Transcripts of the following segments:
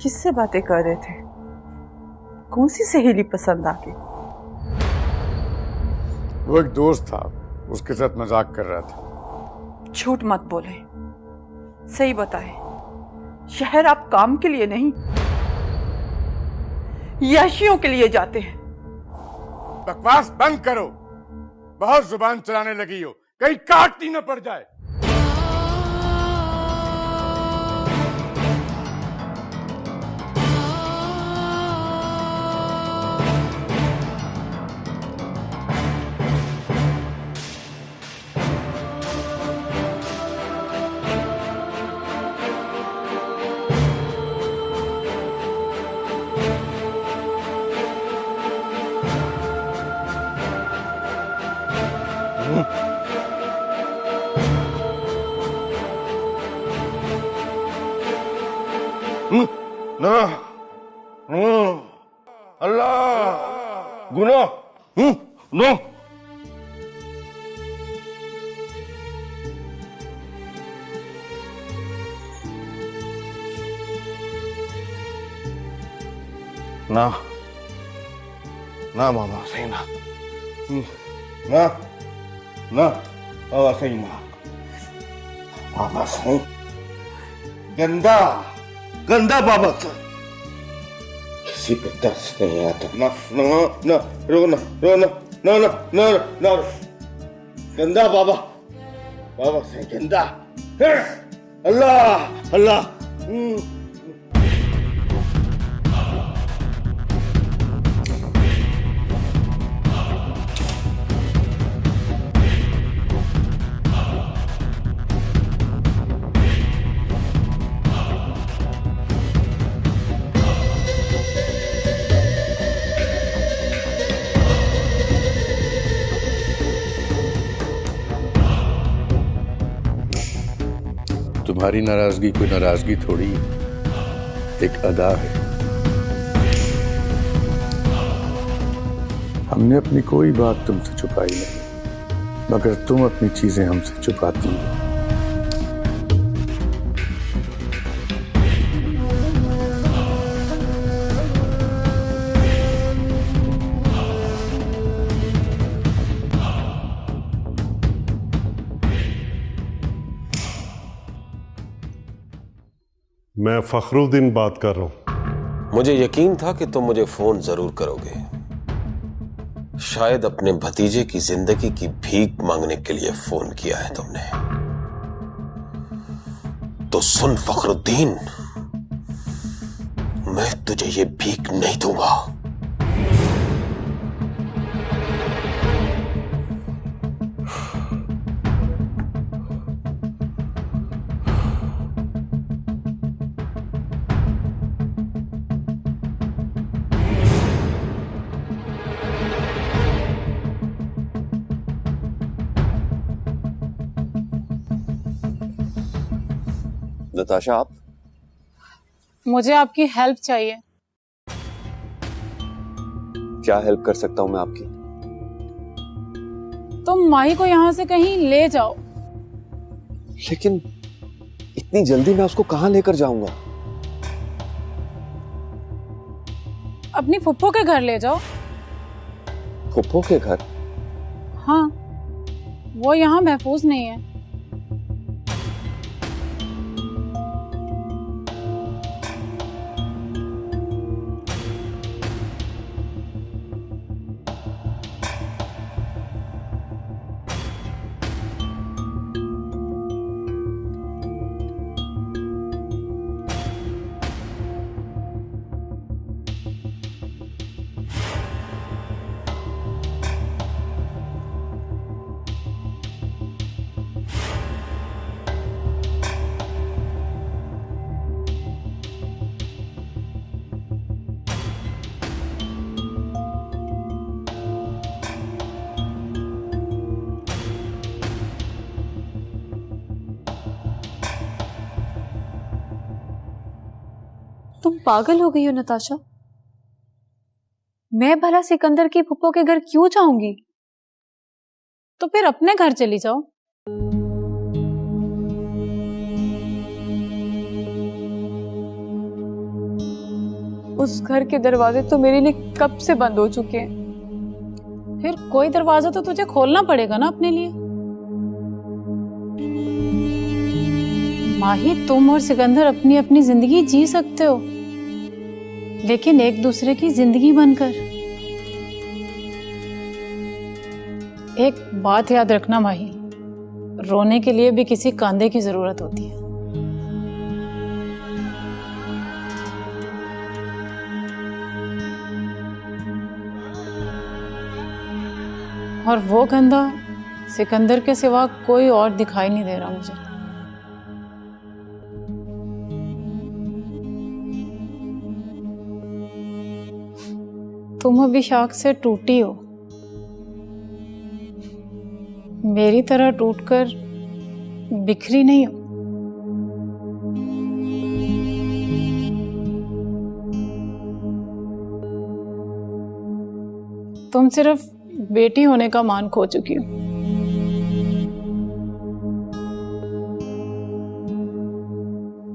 किससे बातें कर रहे थे? कौन सी सहेली पसंद आ गई? वो एक दोस्त था, उसके साथ मजाक कर रहा था। झूठ मत बोले, सही बताए। शहर आप काम के लिए नहीं, याशियों के लिए जाते हैं। बकवास बंद करो, बहुत जुबान चलाने लगी हो, कहीं काटती न पड़ जाए। ना अल्लाह गुनाह नो ना ना बाबा सही ना ना ना बाबा सही ना बाबा सही गंदा गंदा बाबा से किसी पे तरस नहीं आता। ना ना ना रोना रोना ना ना ना ना गंदा बाबा बाबा से गंदा अल्लाह अल्लाह तुम्हारी नाराजगी कोई नाराजगी थोड़ी, एक अदा है। हमने अपनी कोई बात तुमसे छुपाई नहीं, मगर तुम अपनी चीजें हमसे छुपाती हो। मैं फखरुद्दीन बात कर रहा हूं। मुझे यकीन था कि तुम मुझे फोन जरूर करोगे। शायद अपने भतीजे की जिंदगी की भीख मांगने के लिए फोन किया है तुमने। तो सुन फखरुद्दीन, मैं तुझे ये भीख नहीं दूंगा। नताशा, आप? मुझे आपकी हेल्प चाहिए। क्या हेल्प कर सकता हूं मैं आपकी? तुम माही को यहां से कहीं ले जाओ। लेकिन इतनी जल्दी मैं उसको कहां लेकर जाऊंगा? अपनी फुप्पो के घर ले जाओ। फुप्पो के घर? हाँ, वो यहाँ महफूज नहीं है। तुम पागल हो गई हो नताशा। मैं भला सिकंदर की फुप्पो के घर क्यों जाऊंगी? तो फिर अपने घर चली जाओ। उस घर के दरवाजे तो मेरे लिए कब से बंद हो चुके हैं। फिर कोई दरवाजा तो तुझे खोलना पड़ेगा ना अपने लिए। माही, तुम और सिकंदर अपनी अपनी जिंदगी जी सकते हो, लेकिन एक दूसरे की जिंदगी बनकर। एक बात याद रखना माही, रोने के लिए भी किसी कांधे की जरूरत होती है। और वो कंधा सिकंदर के सिवा कोई और दिखाई नहीं दे रहा मुझे। तुम अभी शाख से टूटी हो, मेरी तरह टूटकर बिखरी नहीं हो। तुम सिर्फ बेटी होने का मान खो चुकी हो।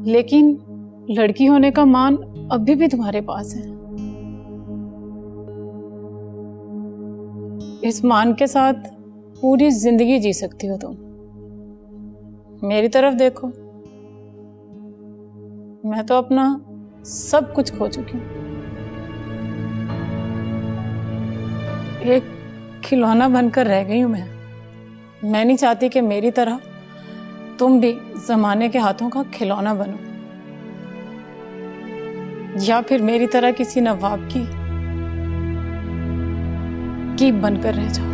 लेकिन लड़की होने का मान अभी भी तुम्हारे पास है। इस मान के साथ पूरी जिंदगी जी सकती हो तुम। मेरी तरफ देखो, मैं तो अपना सब कुछ खो चुकी हूं। एक खिलौना बनकर रह गई हूं मैं नहीं चाहती कि मेरी तरह तुम भी जमाने के हाथों का खिलौना बनो, या फिर मेरी तरह किसी नवाब की कीप बनकर रह जाओ।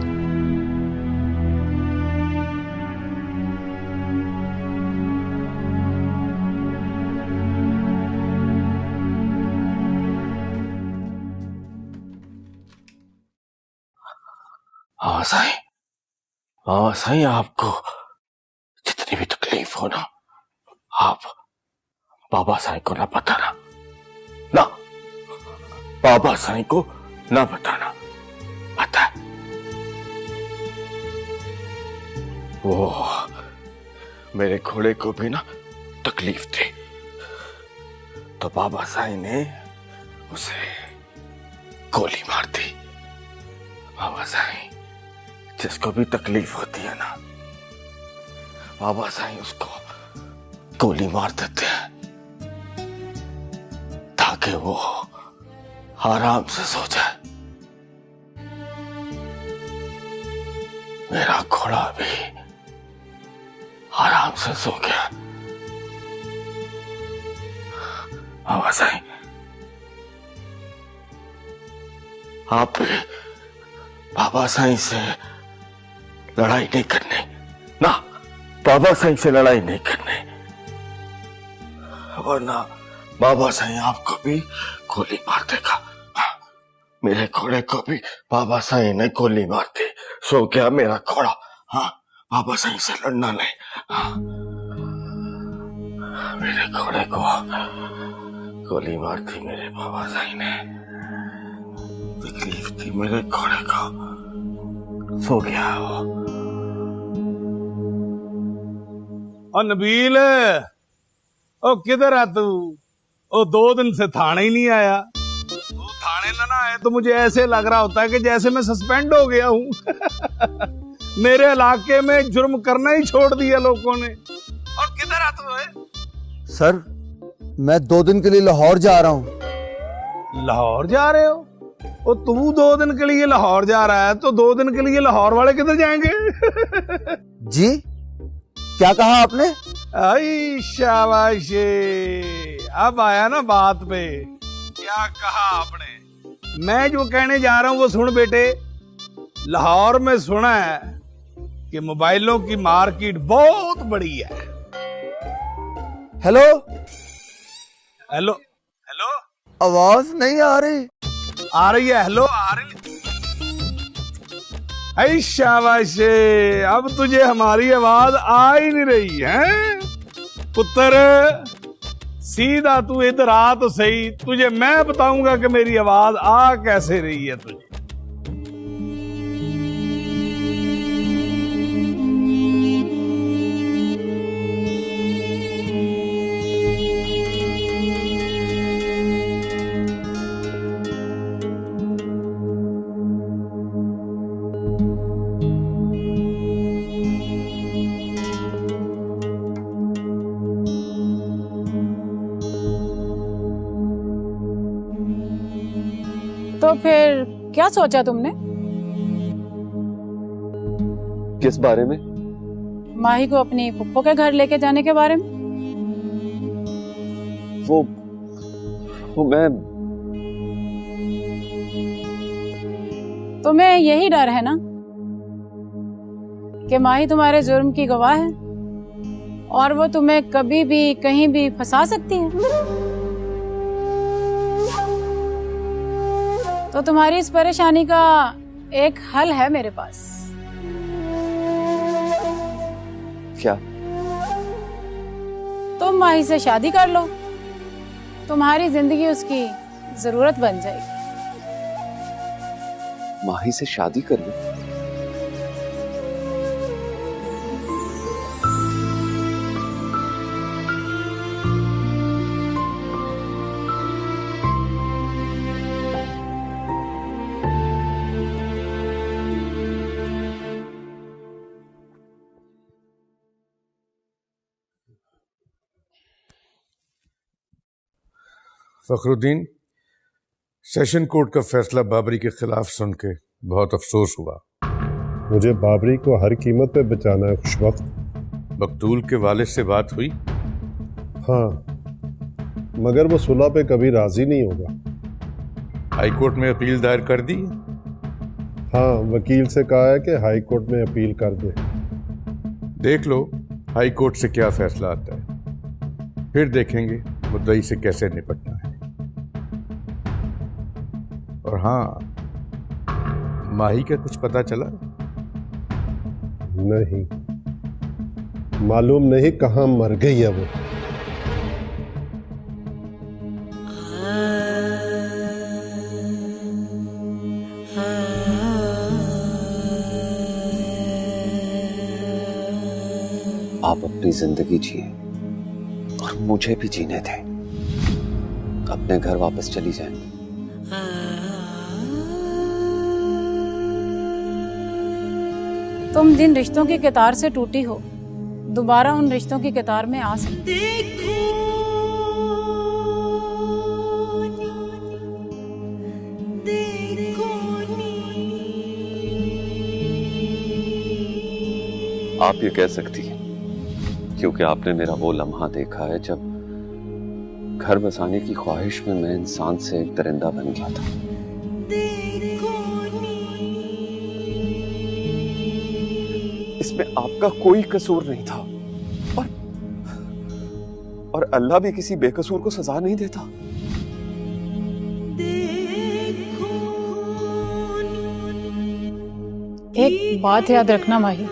हाँ साईं, आपको जितनी भी तकलीफ हो ना, आप बाबा साईं को ना बताना, ना बाबा साईं को ना बताना। पता है वो मेरे घोड़े को भी ना तकलीफ थी, तो बाबा साईं ने उसे गोली मार दी। बाबा साईं जिसको भी तकलीफ होती है ना, बाबा साईं उसको गोली मार देते हैं ताकि वो आराम से सो जाए। मेरा घोड़ा भी आराम से सो गया। बाबा साईं, आप भी बाबा साईं से लड़ाई नहीं करनी ना, बाबा साईं से लड़ाई नहीं करनी, वरना बाबा साईं आपको भी गोली मार देगा। मेरे घोड़े को भी बाबा साईं ने गोली मार दी। सो गया मेरा घोड़ा। हाँ, बाबा साईं से लड़ना नहीं। हाँ, मेरे घोड़े को गोली मार दी मेरे बाबा साईं ने। तकलीफ थी मेरे घोड़े को, सो गया वो। नबील, ओ किधर है तू? ओ 2 दिन से थाने ही नहीं आया। तू थाने ना आए तो मुझे ऐसे लग रहा होता है कि जैसे मैं सस्पेंड हो गया हूँ। मेरे इलाके में जुर्म करना ही छोड़ दिया लोगों ने। और किधर है तू? सर, मैं 2 दिन के लिए लाहौर जा रहा हूँ। लाहौर जा रहे हो? ओ तू 2 दिन के लिए लाहौर जा रहा है तो 2 दिन के लिए लाहौर वाले किधर जाएंगे? जी, क्या कहा आपने? आई शाबाश, अब आया ना बात पे। क्या कहा आपने? मैं जो कहने जा रहा हूं वो सुन बेटे। लाहौर में सुना है कि मोबाइलों की मार्केट बहुत बड़ी है। हेलो हेलो हेलो, आवाज नहीं आ रही। आ रही है। हेलो, आ रही है। ऐ शाबाश, अब तुझे हमारी आवाज आ ही नहीं रही है पुत्र। सीधा तू इधर आ तो सही, तुझे मैं बताऊंगा कि मेरी आवाज आ कैसे रही है तुझे। तो फिर क्या सोचा तुमने? किस बारे में? माही को अपनी फुप्पो के घर लेके जाने के बारे में। वो मैं तुम्हें यही डर है ना कि माही तुम्हारे जुर्म की गवाह है और वो तुम्हें कभी भी कहीं भी फंसा सकती है। तो तुम्हारी इस परेशानी का एक हल है मेरे पास। क्या? तुम माही से शादी कर लो, तुम्हारी जिंदगी उसकी जरूरत बन जाएगी। माही से शादी कर लो? फखरुद्दीन, सेशन कोर्ट का फैसला बाबरी के खिलाफ सुन के बहुत अफसोस हुआ। मुझे बाबरी को हर कीमत पे बचाना है खुशवक्त। मकतूल के वालिद से बात हुई? हाँ, मगर वो सुलह पे कभी राजी नहीं होगा। हाई कोर्ट में अपील दायर कर दी? हाँ, वकील से कहा है कि हाई कोर्ट में अपील कर दे। देख लो हाई कोर्ट से क्या फैसला आता है, फिर देखेंगे मुद्दई से कैसे निपटना है। और हाँ, माही का कुछ पता चला? नहीं, मालूम नहीं कहां मर गई है वो। आप अपनी जिंदगी जिए और मुझे भी जीने दें। अपने घर वापस चली जाए। तुम जिन रिश्तों की कतार से टूटी हो, दोबारा उन रिश्तों की कतार में आ सकते। आप ये कह सकती हैं क्योंकि आपने मेरा वो लम्हा देखा है जब घर बसाने की ख्वाहिश में मैं इंसान से एक दरिंदा बन गया था। इसमें आपका कोई कसूर नहीं था और अल्लाह भी किसी बेकसूर को सजा नहीं देता। एक बात याद रखना माही,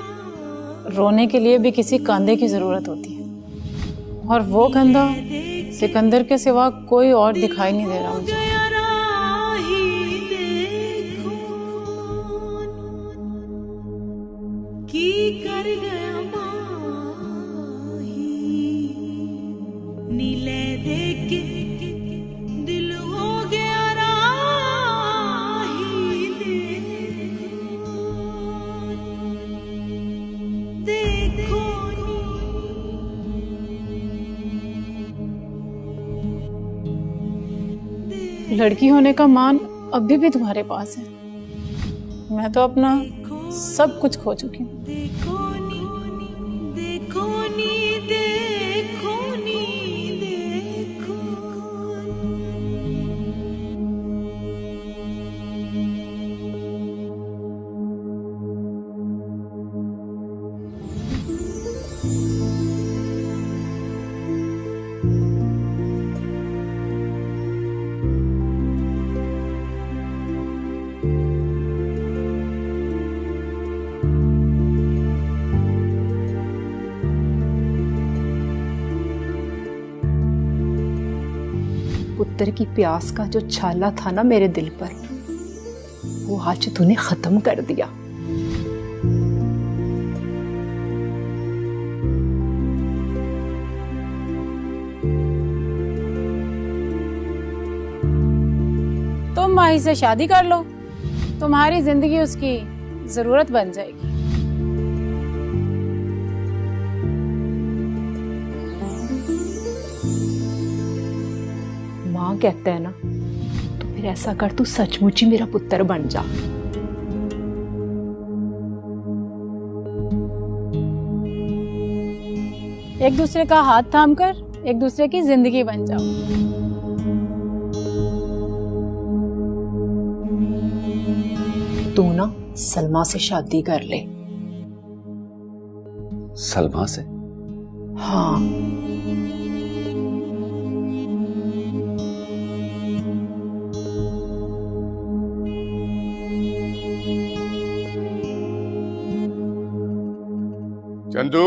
रोने के लिए भी किसी कंधे की जरूरत होती है और वो कंधा सिकंदर के सिवा कोई और दिखाई नहीं दे रहा मुझे। लड़की होने का मान अभी भी तुम्हारे पास है। मैं तो अपना सब कुछ खो चुकी हूँ। पुत्र की प्यास का जो छाला था ना मेरे दिल पर, वो आज तूने खत्म कर दिया। तुम माही से शादी कर लो, तुम्हारी जिंदगी उसकी जरूरत बन जाएगी। माँ कहते हैं ना, तो फिर ऐसा कर, तू सचमुच ही मेरा पुत्र बन जा। एक दूसरे का हाथ थामकर एक दूसरे की जिंदगी बन जाओ। तू ना सलमा से शादी कर ले। सलमा से? हाँ। चंदू,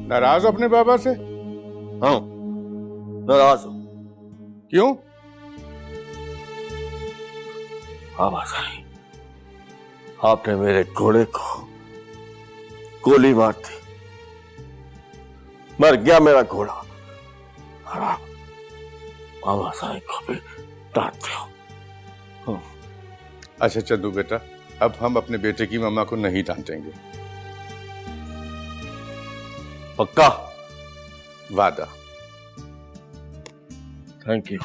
नाराज अपने बाबा से? हाँ, नाराज हूं। क्यों? बाबा साईं, आपने मेरे घोड़े को गोली मार दी, मर गया मेरा घोड़ा। हराम, बाबा साईं को भी डांटते हो। अच्छा चंदू बेटा, अब हम अपने बेटे की मम्मा को नहीं डांटेंगे। पक्का? वादा। Thank you.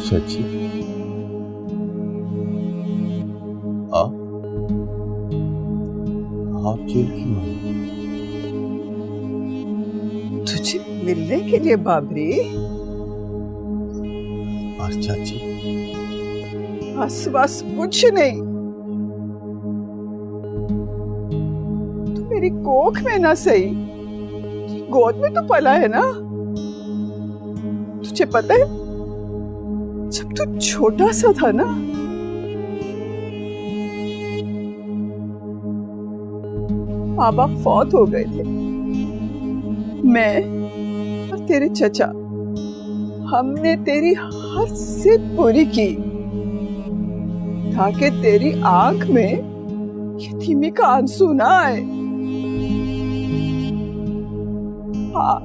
सच्ची? आप जेल क्यों आए? तुझे मिलने के लिए बाबरी? बस चाची, बस बस कुछ नहीं। तू मेरी कोख में ना सही, गोद में तो पला है ना। तुझे पता है, जब तू छोटा सा था ना, माँ बाप फौत हो गए थे। मैं और तेरे चचा, हमने तेरी हर जिद पूरी की ताकि तेरी आंख में यतीमी का आंसू ना आए। हाँ,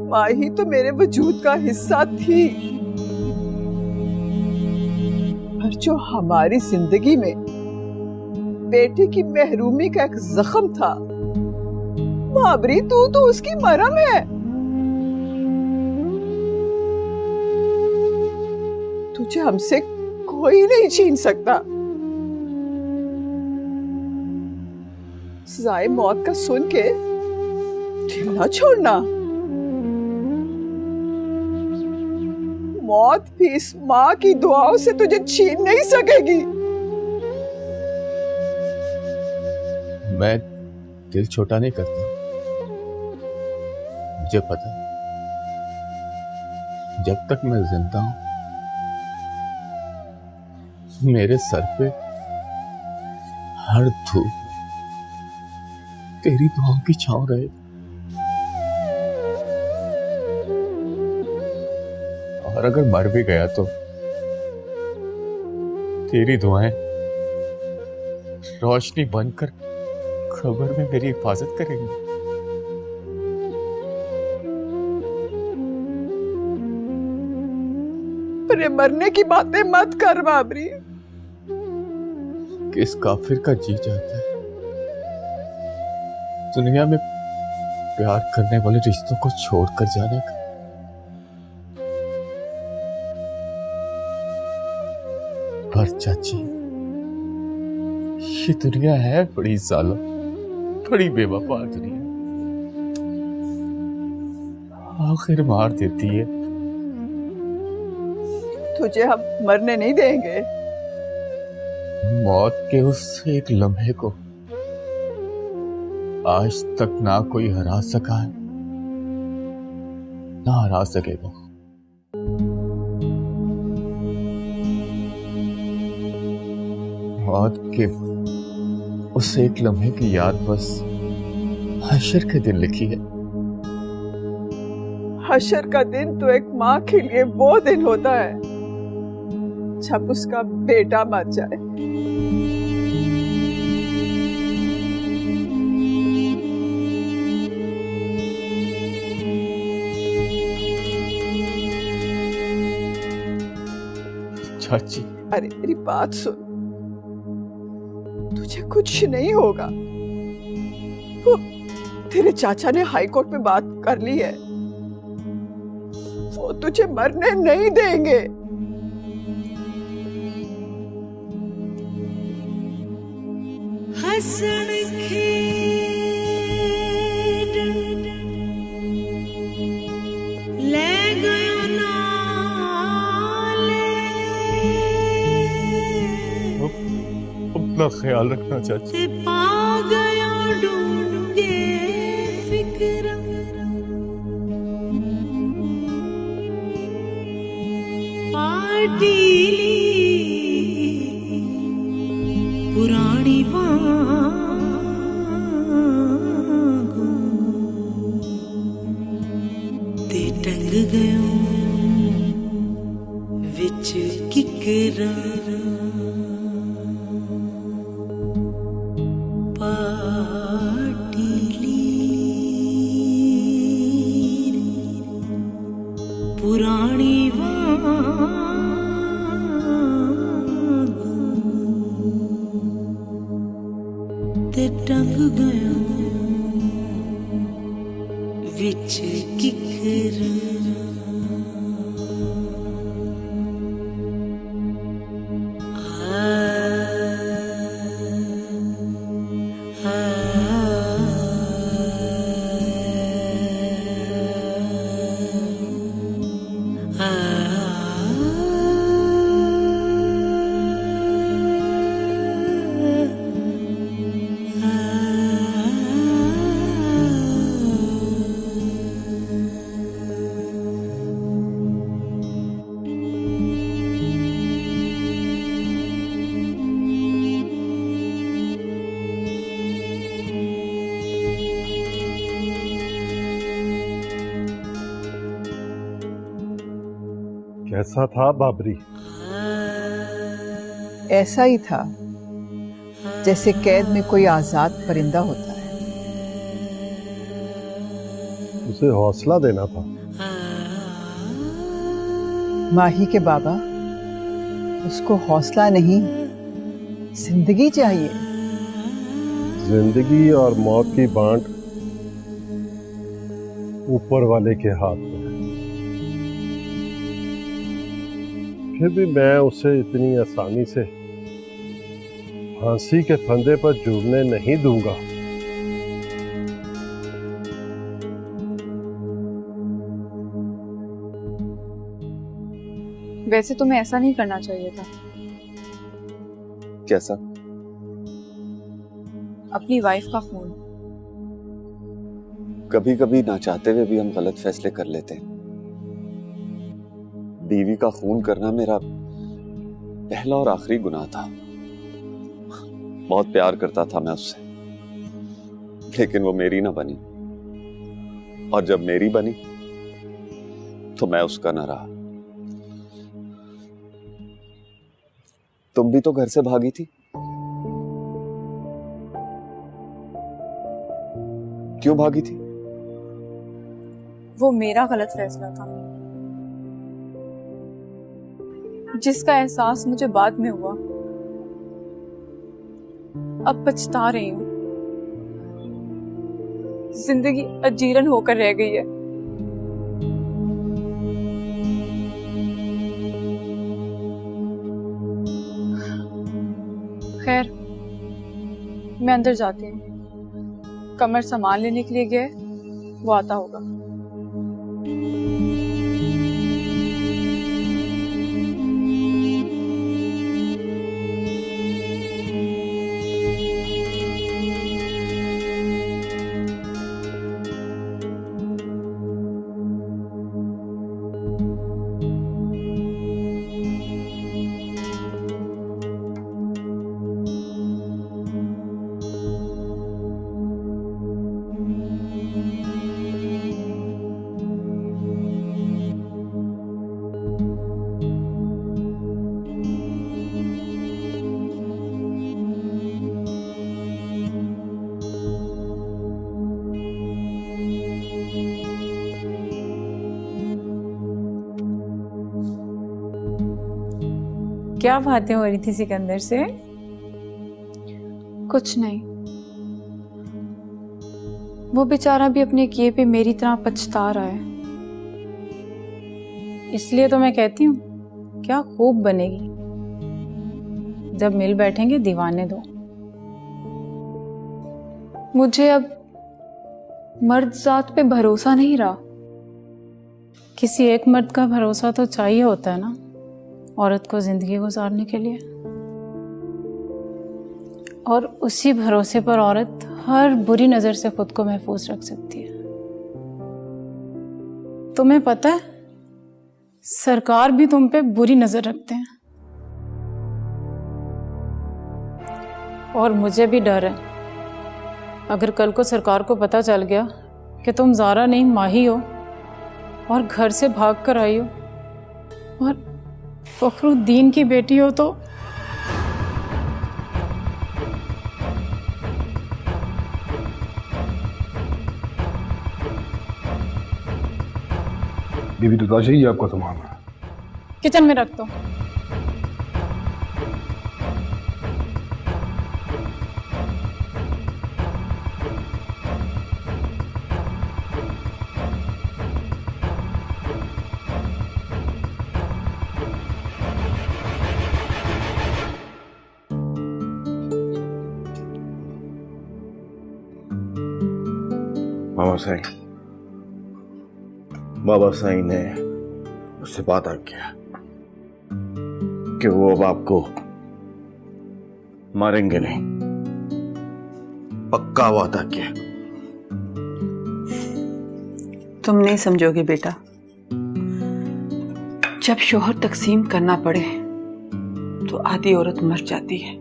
माँ ही तो मेरे वजूद का हिस्सा थी, पर जो हमारी जिंदगी में बेटे की महरूमी का एक जख्म था, बाबरी तू तो उसकी मरहम है। तुझे हमसे कोई नहीं छीन सकता। सजाए मौत का सुन के दिल ना छोड़ना। मौत भी इस माँ की दुआओं से तुझे छीन नहीं सकेगी। मैं दिल छोटा नहीं करता, मुझे पता है, जब तक मैं जिंदा हूं मेरे सर पे हर धूप तेरी दुआओं की छांव रहे। और अगर मर भी गया तो तेरी दुआएं रोशनी बनकर खबर में मेरी हिफाजत करेंगी। पर ये मरने की बातें मत कर बाबरी। किस काफिर का जी चाहता है दुनिया में प्यार करने वाले रिश्तों को छोड़कर जाने का? पर चाची, ये दुनिया है बड़ी जालिम, बड़ी बेवफा दुनिया, आखिर मार देती है। तुझे हम मरने नहीं देंगे। मौत के उस एक लम्हे को आज तक ना कोई हरा सका है, ना हरा सकेगा। मौत के उस एक लम्हे की याद बस हशर के दिन लिखी है। हशर का दिन तो एक माँ के लिए वो दिन होता है जब उसका बेटा मर जाए। चाची, अरे मेरी बात सुन, तुझे कुछ नहीं होगा। वो तेरे चाचा ने हाई कोर्ट में बात कर ली है, वो तुझे मरने नहीं देंगे। हसन ले गयो अपना ख्याल रखना चाची। पा गया ढूंढे फिक्र पाटीली पुरानी मांगो ते टंग गयो विच किकरा पुरानी ते टंग गया विच किकरा कैसा था बाबरी? ऐसा ही था जैसे कैद में कोई आजाद परिंदा होता है। उसे हौसला देना था। माही के बाबा, उसको हौसला नहीं, जिंदगी चाहिए। जिंदगी और मौत की बांट ऊपर वाले के हाथ में है। फिर भी मैं उसे इतनी आसानी से फांसी के फंदे पर जुड़ने नहीं दूंगा। वैसे तुम्हें ऐसा नहीं करना चाहिए था। कैसा? अपनी वाइफ का फोन। कभी कभी ना चाहते हुए भी हम गलत फैसले कर लेते हैं। बीवी का खून करना मेरा पहला और आखिरी गुनाह था। बहुत प्यार करता था मैं उससे, लेकिन वो मेरी ना बनी, और जब मेरी बनी तो मैं उसका ना रहा। तुम भी तो घर से भागी थी, क्यों भागी थी? वो मेरा गलत फैसला था, जिसका एहसास मुझे बाद में हुआ। अब पछता रही हूं। जिंदगी अजीरन होकर रह गई है। खैर, मैं अंदर जाती हूँ। कमर सामान लेने के लिए गए, वो आता होगा। क्या बातें हो रही थी सिकंदर से? कुछ नहीं, वो बेचारा भी अपने किए पे मेरी तरह पछता रहा है। इसलिए तो मैं कहती हूँ क्या खूब बनेगी। जब मिल बैठेंगे दीवाने दो। मुझे अब मर्द जात पे भरोसा नहीं रहा। किसी एक मर्द का भरोसा तो चाहिए होता है ना औरत को जिंदगी गुजारने के लिए, और उसी भरोसे पर औरत हर बुरी नजर से खुद को महफूज रख सकती है। तुम्हें पता है सरकार भी तुम पे बुरी नजर रखते हैं, और मुझे भी डर है अगर कल को सरकार को पता चल गया कि तुम ज़ारा नहीं माही हो और घर से भाग कर आई हो और फखरुद्दीन की बेटी हो तो बीबी तो चाहिए आपका सामान किचन में रख दो। बाबा साईं ने उससे वादा किया कि वो अब आपको मारेंगे नहीं, पक्का वादा किया। तुम नहीं समझोगे बेटा, जब शोहर तकसीम करना पड़े तो आधी औरत मर जाती है।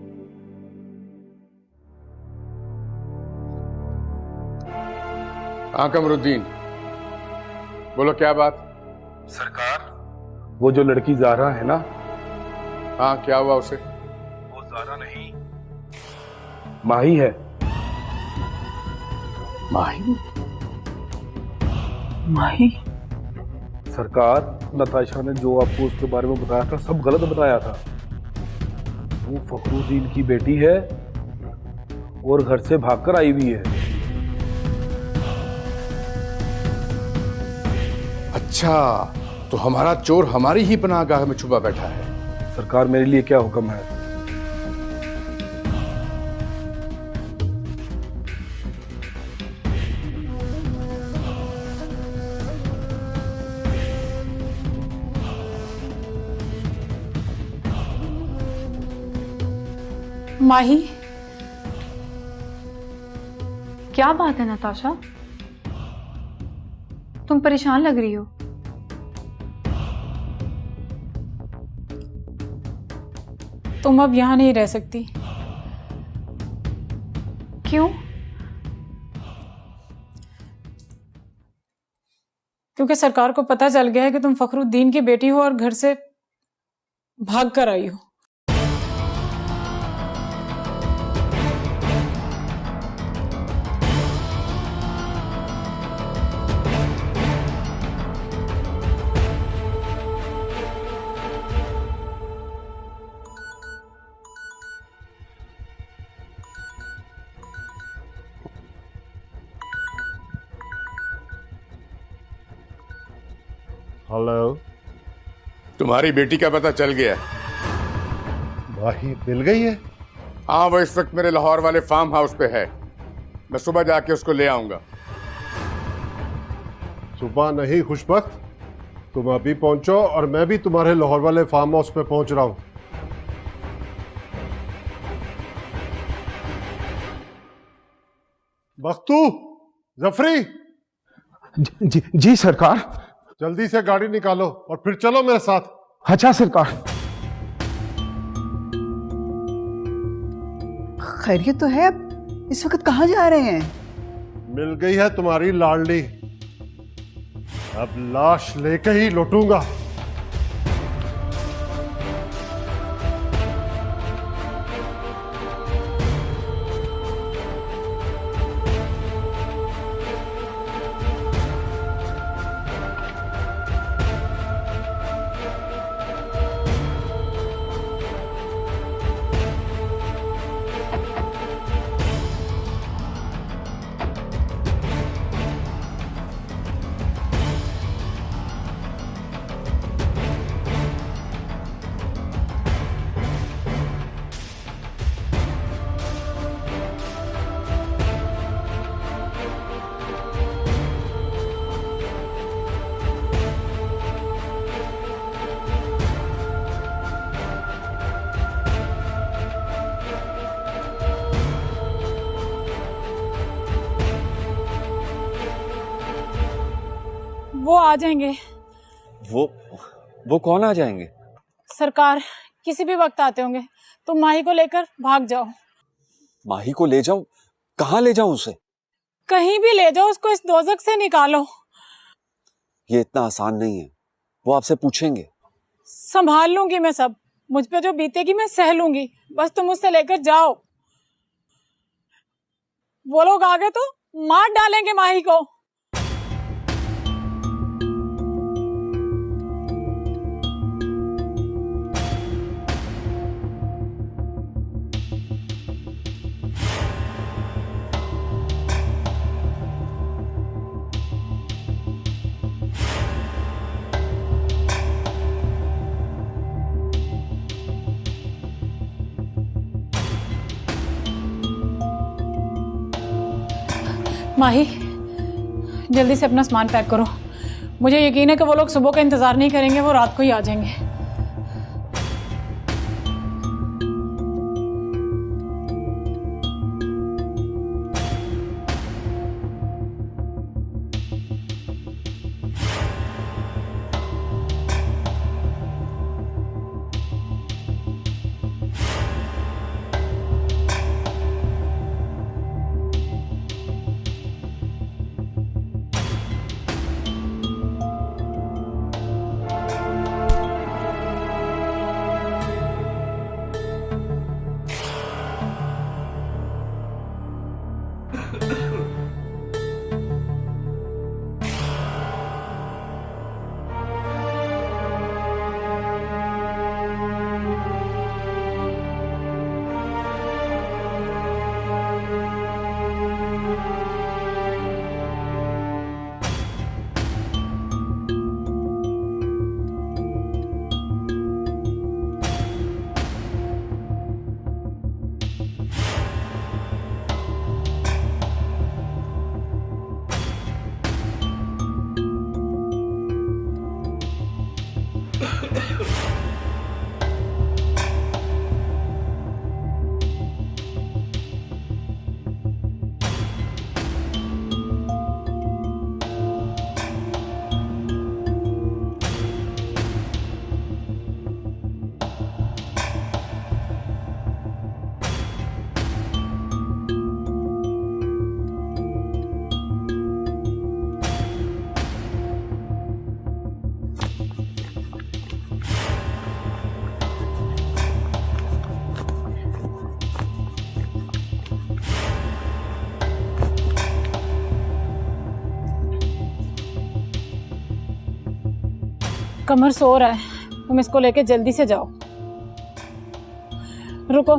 हाँ कमरुद्दीन, बोलो क्या बात? सरकार, वो जो लड़की ज़ारा है ना, हाँ क्या हुआ उसे? वो ज़ारा नहीं माही है। माही? माही? सरकार, नताशा ने जो आपको उसके बारे में बताया था सब गलत बताया था। वो फखरुद्दीन की बेटी है और घर से भागकर आई हुई है। अच्छा, तो हमारा चोर हमारी ही पनाहगाह में छुपा बैठा है। सरकार, मेरे लिए क्या हुक्म है? माही, क्या बात है नताशा, तुम परेशान लग रही हो। तुम अब यहां नहीं रह सकती। क्यों? क्योंकि सरकार को पता चल गया है कि तुम फखरुद्दीन की बेटी हो और घर से भाग कर आई हो। हेलो, तुम्हारी बेटी का पता चल गया? माही मिल गई है? हाँ, वो इस वक्त मेरे लाहौर वाले फार्म हाउस पे है। मैं सुबह जाके उसको ले आऊंगा। सुबह नहीं खुशबख्त, तुम अभी पहुंचो और मैं भी तुम्हारे लाहौर वाले फार्म हाउस पे पहुंच रहा हूं। बख्तू, जफरी। जी सरकार। जल्दी से गाड़ी निकालो और फिर चलो मेरे साथ। अच्छा सरकार। खैरियत तो है? अब इस वक्त कहाँ जा रहे हैं? मिल गई है तुम्हारी लाडली, अब लाश लेके ही लौटूंगा। वो आ जाएंगे। वो कौन आ जाएंगे? सरकार किसी भी वक्त आते होंगे। तुम माही को लेकर भाग जाओ। माही को ले जाऊं? कहाँ ले जाऊं उसे? कहीं भी ले जाओ, उसको इस दोजख से निकालो। ये इतना आसान नहीं है, वो आपसे पूछेंगे। संभाल लूंगी मैं सब, मुझ पे जो बीतेगी मैं सह लूंगी, बस तुम उससे लेकर जाओ। वो लोग आ गए तो मार डालेंगे माही को। माही, जल्दी से अपना सामान पैक करो। मुझे यकीन है कि वो लोग सुबह का इंतजार नहीं करेंगे, वो रात को ही आ जाएंगे। कमर सो रहा है, तुम इसको लेके जल्दी से जाओ। रुको,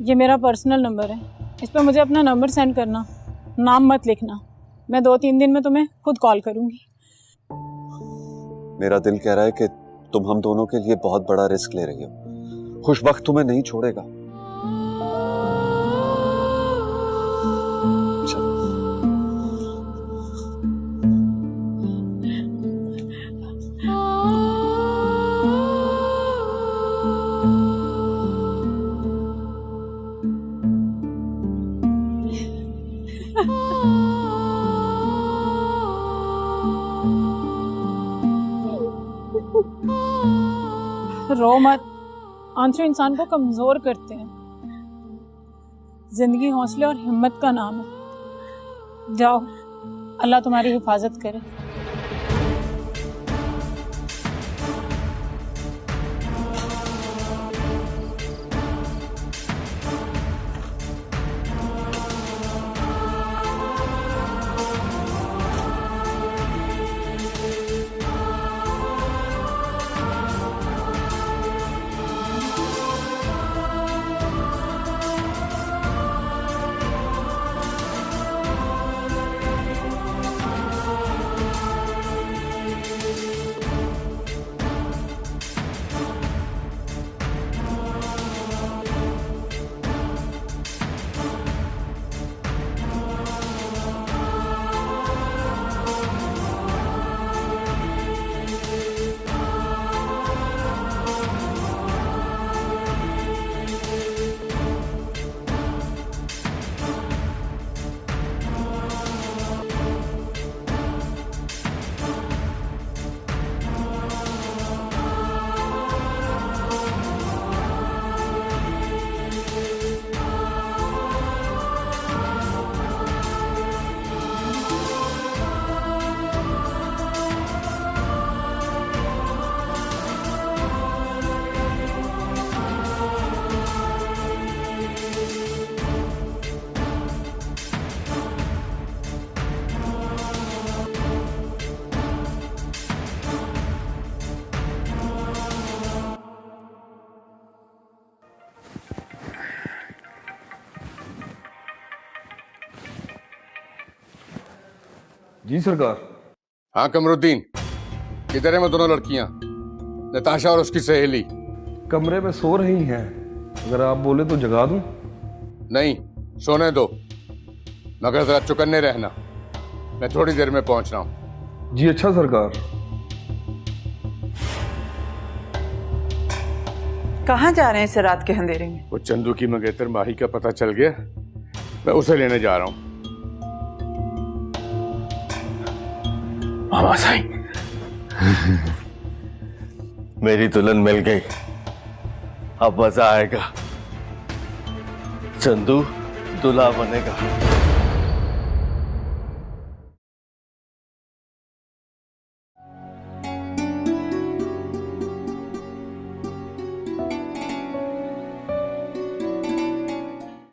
ये मेरा पर्सनल नंबर है, इस पर मुझे अपना नंबर सेंड करना, नाम मत लिखना। मैं 2-3 दिन में तुम्हें खुद कॉल करूंगी। मेरा दिल कह रहा है कि तुम हम दोनों के लिए बहुत बड़ा रिस्क ले रही हो। खुशबख्त तुम्हें नहीं छोड़ेगा। रो मत, आंसू इंसान को कमजोर करते हैं। जिंदगी हौसले और हिम्मत का नाम है। जाओ, अल्लाह तुम्हारी हिफाजत करे। जी सरकार। हाँ कमरुद्दीन, किधर है वो दोनों लड़कियां, नताशा और उसकी सहेली? कमरे में सो रही हैं, अगर आप बोले तो जगा दूं? नहीं, सोने दो, मगर जरा चौकन्ने रहना, मैं थोड़ी देर में पहुंच रहा हूं। जी अच्छा सरकार। कहाँ जा रहे हैं इस रात के अंधेरे में? वो चंदू की मंगेतर माही का पता चल गया, मैं उसे लेने जा रहा हूं। मामा साईं, मेरी दुल्हन मिल गई, अब मजा आएगा। चंदू दूल्हा बनेगा।